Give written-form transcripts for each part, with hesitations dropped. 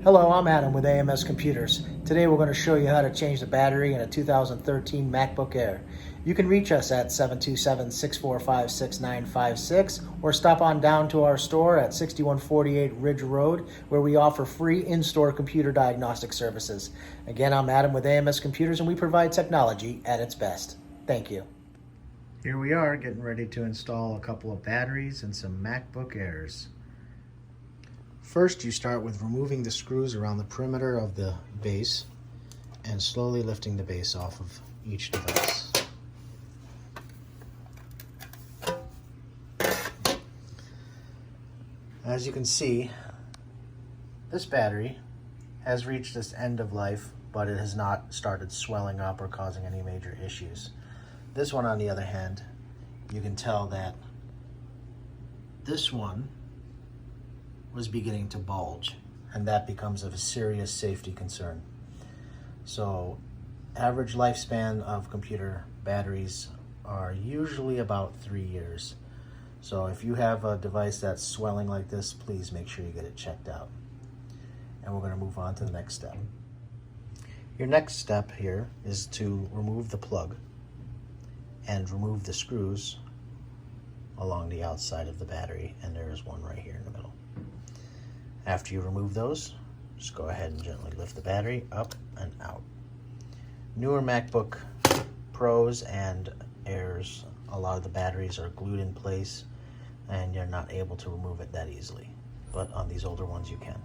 Hello, I'm Adam with AMS Computers. Today we're going to show you how to change the battery in a 2013 MacBook Air. You can reach us at 727-645-6956 or stop on down to our store at 6148 Ridge Road, where we offer free in-store computer diagnostic services. Again, I'm Adam with AMS Computers, and we provide technology at its best. Thank you. Here we are getting ready to install a couple of batteries and some MacBook Airs. First, you start with removing the screws around the perimeter of the base and slowly lifting the base off of each device. As you can see, this battery has reached its end of life, but it has not started swelling up or causing any major issues. This one, on the other hand, you can tell that this one was beginning to bulge, and that becomes a serious safety concern. So average lifespan of computer batteries are usually about 3 years. So if you have a device that's swelling like this, please make sure you get it checked out. And we're going to move on to the next step. Your next step here is to remove the plug and remove the screws along the outside of the battery, and there is one right here in the middle. After you remove those, just go ahead and gently lift the battery up and out. Newer MacBook Pros and Airs, a lot of the batteries are glued in place and you're not able to remove it that easily, but on these older ones you can.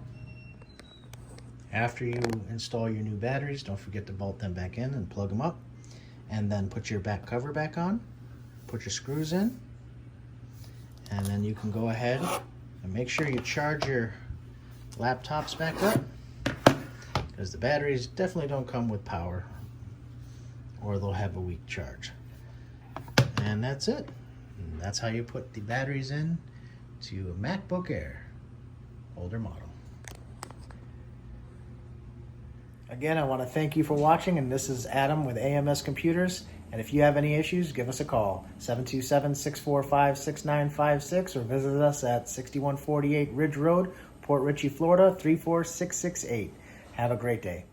After you install your new batteries, don't forget to bolt them back in and plug them up, and then put your back cover back on, put your screws in, and then you can go ahead and make sure you charge your laptops back up, because the batteries definitely don't come with power or they'll have a weak charge. And that's it. And that's how you put the batteries in to a MacBook Air, older model. Again, I want to thank you for watching, and this is Adam with AMS Computers. And if you have any issues, give us a call, 727-645-6956, or visit us at 6148 Ridge Road, Port Richey, Florida, 34668. Have a great day.